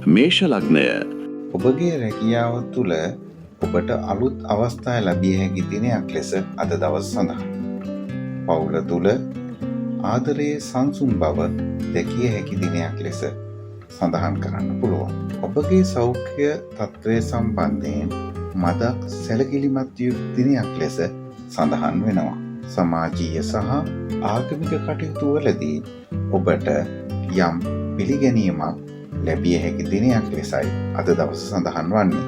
මේෂ ලග්නය. ඔබගේ රැකියාව තුළ ඔබට අලුත් අවස්ථා ලැබිය හැකි දිනයක් ලෙස අද දවස සඳහන්. පවුල තුළ ආදරයේ සංසුන් බව දැකිය හැකි දිනයක් ලෙස සඳහන් කරන්න පුළුවන්. ඔබගේ සෞඛ්‍ය තත්ත්වය සම්බන්ධයෙන් මදක් සැලකිලිමත් යුතු දිනයක් ලෙස සඳහන් වෙනවා. සමාජීය සහ ආගමික කටයුතු වලදී ඔබට යම් පිළිගැනීමක් ලැබිය හැකි දිනයක් ලෙසයි අද දවස සඳහන් වන්නේ.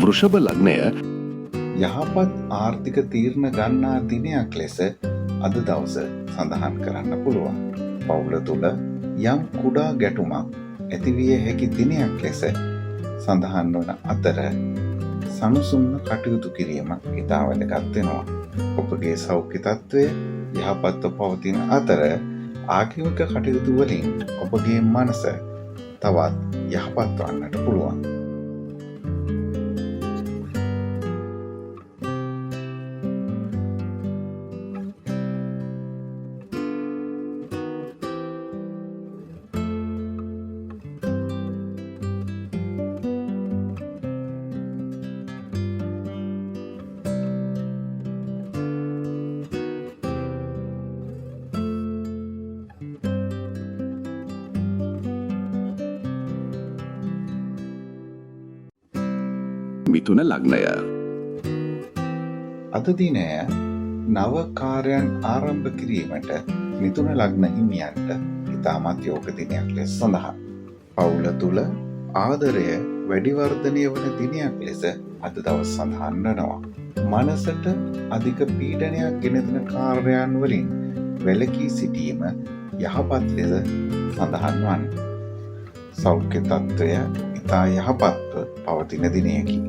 වෘෂභ ලග්නය. යහපත් ආර්ථික තීරණ ගන්නා දිනයක් ලෙස අද දවස සඳහන් කරන්න පුළුවන්. පවුල තුළ යම් කුඩා ගැටුමක් ඇතිවිය හැකි දිනයක් ලෙස සඳහන් වන අතර සනුසුම්ව කටයුතු කිරීම ඉතා වැදගත් වෙනවා. ඔබගේ සෞඛ්‍ය තත්ත්වය යහපත්ව පවතින අතර ආගමික කටයුතු වලින් ඔබගේ මනස තවත් යහපත් වන්නට පුළුවන්. මිථුන ලග්නය. අද දිනය නව කාර්යයන් ආරම්භ කිරීමට මිථුන ලග්න හිමියන්ට ඉතාමත් යෝග දිනයක් ලෙස සඳහන්. පවුල තුළ ආදරය වැඩි වර්ධනය වන දිනයක් ලෙස අද දවස් සඳහන් වෙනවා. මනසට අධික පීඩනයක් ගෙන දෙන කාර්යයන් වලින් වැළකී සිටීම යහපත් ලෙස සඳහන් වන්නේ. සෞඛ්‍ය තත්ත්වය ඉතා යහපත්ව පවතින දිනයකි.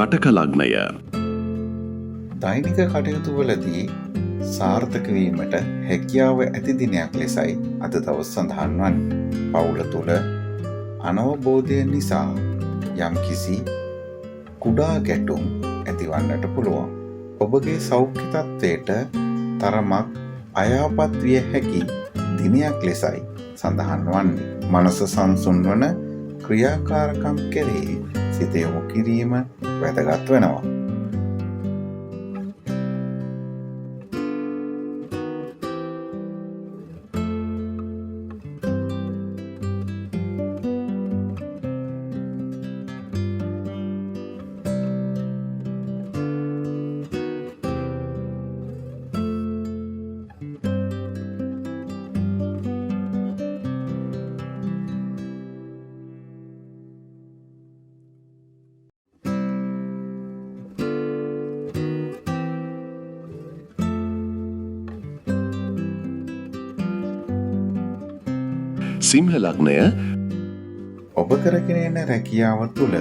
කටක ලග්නය. දෛනික කටයුතු වලදී සාර්ථක වීමට හැකියාව ඇති දිනයක් ලෙසයි අද දවස් සඳහන් වන්නේ. පවුල තුළ අනවබෝධය නිසා යම් කිසි කුඩා ගැටුම් ඇතිවන්නට පුළුවන්. ඔබගේ සෞඛ්‍ය තත්ත්වයට තරමක් අයාපත් විය හැකි දිනයක් ලෙසයි සඳහන් වන්නේ. මනස සංසුන් වන ක්‍රියාකාරකම් කෙරෙහි සිත යොමු කිරීම වැදගත් වෙනවා. සිංහ ලග්නය. ඔබ කරගෙන යන රැකියාව තුළ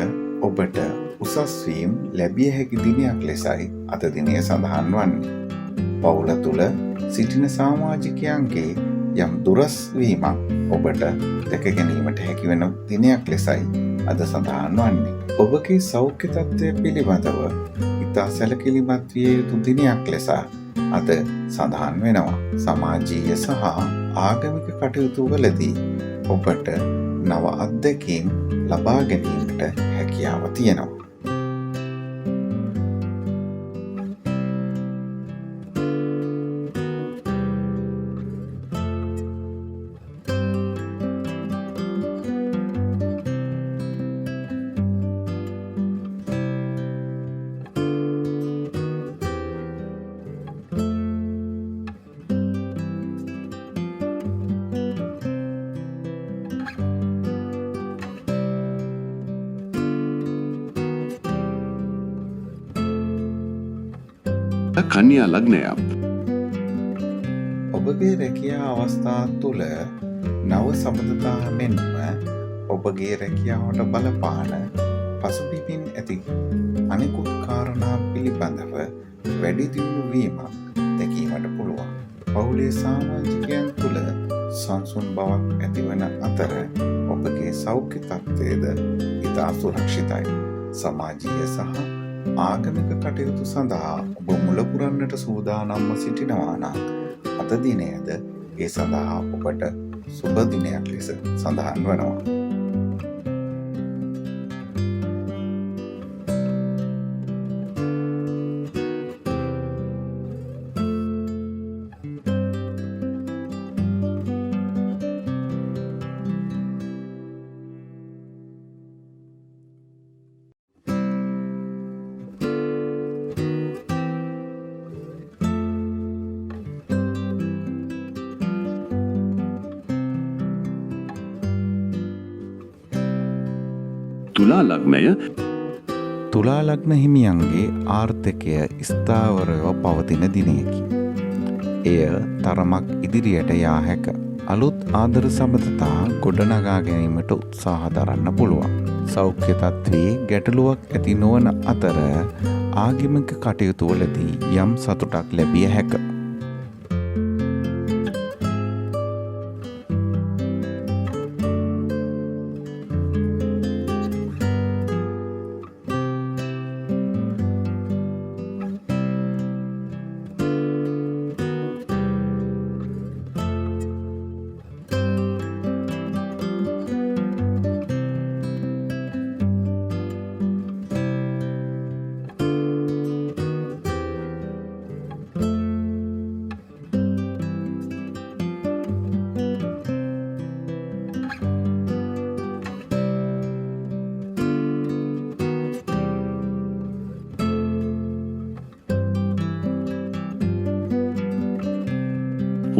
ඔබට උසස් වීම් ලැබිය හැකි දිනයක් ලෙසයි අද දිනය සඳහන් වන්නේ. පවුල තුළ සිටින සමාජිකයන්ගේ යම් දුරස් වීමක් ඔබට දැක ගැනීමට හැකි වෙන දිනයක් ලෙසයි අද සඳහන් වන්නේ. ඔබගේ සෞඛ්‍ය තත්ත්වය පිළිබඳව ඉතා සැලකිලිමත් විය යුතු දිනයක් ලෙස අද සඳහන් වෙනවා. සමාජීය සහ ආගමික කටයුතු වලදී ඔබට නව අත්දැකීම් ලබා ගැනීමට හැකියාව තියෙනවා. කන්‍යා ලග්නය. ඔබගේ රැකියා අවස්ථා තුළ නව සබඳතා මෙන්ම ඔබගේ රැකියාවට බලපාන පසුබිමින් ඇති අනෙකුත් කාරණා පිළිබඳව වැඩි දියුණු වීමක් දැකීමට පුළුවන්. පවුලේ සමාජිකයන් තුළ සංසුන් බවක් ඇතිවන අතර ඔබගේ සෞඛ්‍ය තත්ත්වයද ඉතා සුරක්ෂිතයි. සමාජීය සහ ආගමික කටයුතු සඳහා ඔබ මුල පුරන්නට සූදානම්ව සිටිනවා නම් අද දිනයද ඒ සඳහා ඔබට සුබ දිනයක් ලෙස සඳහන් වනවා. තුලා ලග්නය. තුලා ලග්න හිමියන්ගේ ආර්ථිකය ස්ථාවරව පවතින දිනයකි. එය තරමක් ඉදිරියට යා හැක. අලුත් ආදර සබඳතා ගොඩනගා ගැනීමට උත්සාහ දරන්න පුළුවන්. සෞඛ්‍ය තත්ත්වයේ ගැටලුවක් ඇති නොවන අතර ආගමික කටයුතු වලදී යම් සතුටක් ලැබිය හැක.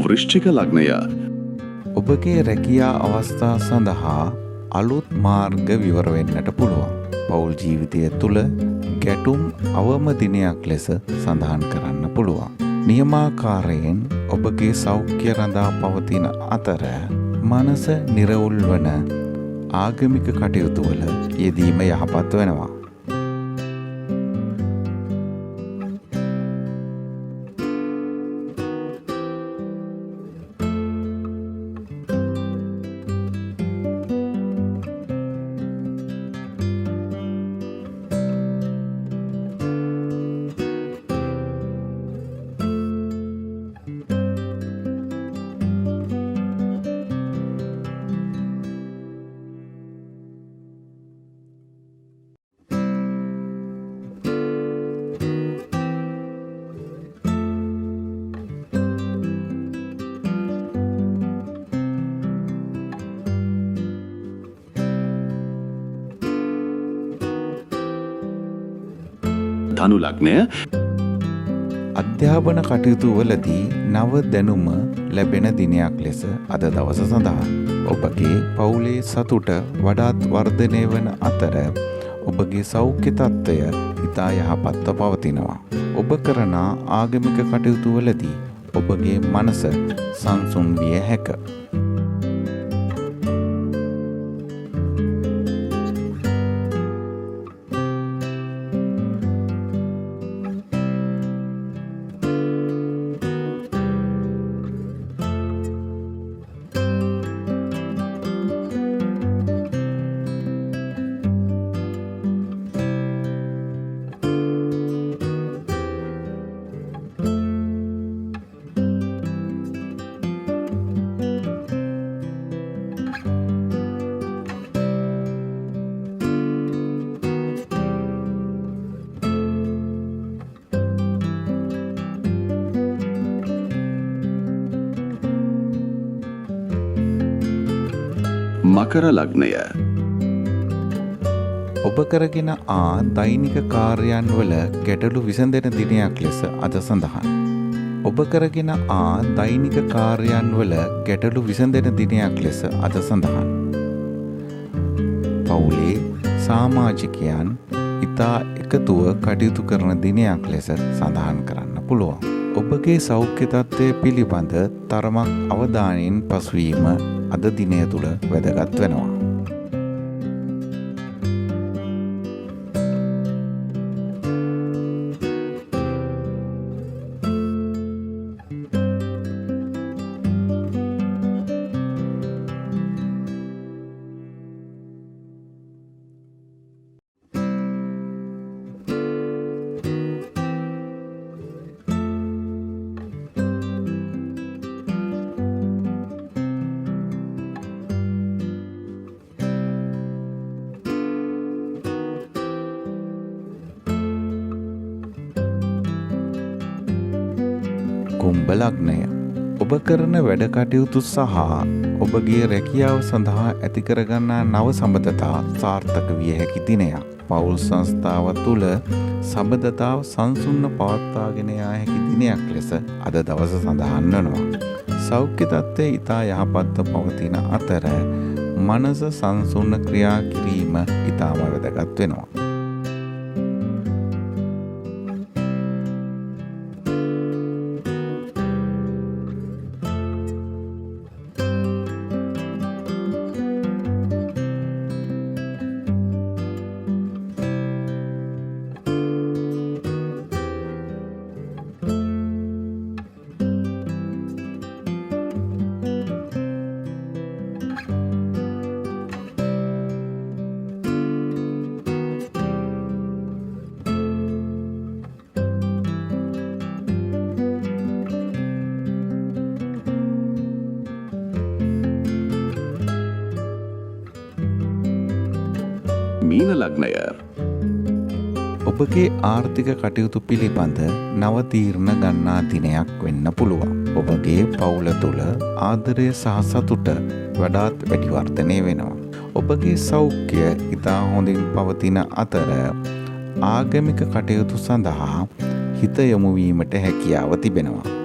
වෘශ්චික ලග්නය. ඔබගේ රැකියා අවස්ථා සඳහා අලුත් මාර්ග විවර වෙන්නට පුළුවන්. පෞල් ජීවිතය තුළ ගැටුම් අවම දිනයක් ලෙස සඳහන් කරන්න පුළුවන්. නියමාකාරයෙන් ඔබගේ සෞඛ්‍ය රඳා පවතින අතර මනස නිරවුල් වන ආගමික කටයුතු වල යෙදීම යහපත් වෙනවා. ධනු ලග්නය. අධ්‍යාපන කටයුතු වලදී නව දැනුම ලැබෙන දිනයක් ලෙස අද දවස සඳහන්. ඔබගේ පවුලේ සතුට වඩාත් වර්ධනය වන අතර ඔබගේ සෞඛ්‍ය තත්ත්වය ඉතා යහපත්ව පවතිනවා. ඔබ කරන ආගමික කටයුතු වලදී ඔබගේ මනස සංසුන් විය හැක. මකර ලග්නය. ඔබ කරගෙන දෛනික කාර්යයන් වල ගැටලු විසඳෙන දිනයක් ලෙස අද සඳහන්. ඔබ කරගෙන දෛනික කාර්යයන් වල ගැටලු විසඳෙන දිනයක් ලෙස අද සඳහන්. පවුලේ සමාජිකයන් ඉතා එකතුව කටයුතු කරන දිනයක් ලෙස සඳහන් කරන්න පුළුවන්. ඔබගේ සෞඛ්‍ය තත්ත්වය පිළිබඳ තරමක් අවධානයෙන් පසුවීම අද දිනය තුළ වැදගත් වෙනවා. කුම්භ ලග්නය ඔබ කරන වැඩ කටයුතු සහ ඔබගේ රැකියාව සඳහා ඇති කරගන්නා නව සබඳතා සාර්ථක විය හැකි දිනයක්. පවුල් සංස්ථාව තුළ සබඳතාව සංසුන්ව පවත්වාගෙන යා හැකි දිනයක් ලෙස අද දවස සඳහන් වෙනවා. සෞඛ්‍ය තත්ත්වය ඉතා යහපත්ව පවතින අතර මනස සංසුන්ව ක්‍රියා කිරීම ඉතාම වැදගත් වෙනවා. මීන ලග්නය ඔබගේ ආර්ථික කටයුතු පිළිබඳ නව තීරණ ගන්නා දිනයක් වෙන්න පුළුවන්. ඔබගේ පවුල තුළ ආදරය සහ සතුට වඩාත් වැඩි වර්ධනය වෙනවා. ඔබගේ සෞඛ්‍ය ඉතා හොඳින් පවතින අතර ආගමික කටයුතු සඳහා හිත යොමු වීමට හැකියාව තිබෙනවා.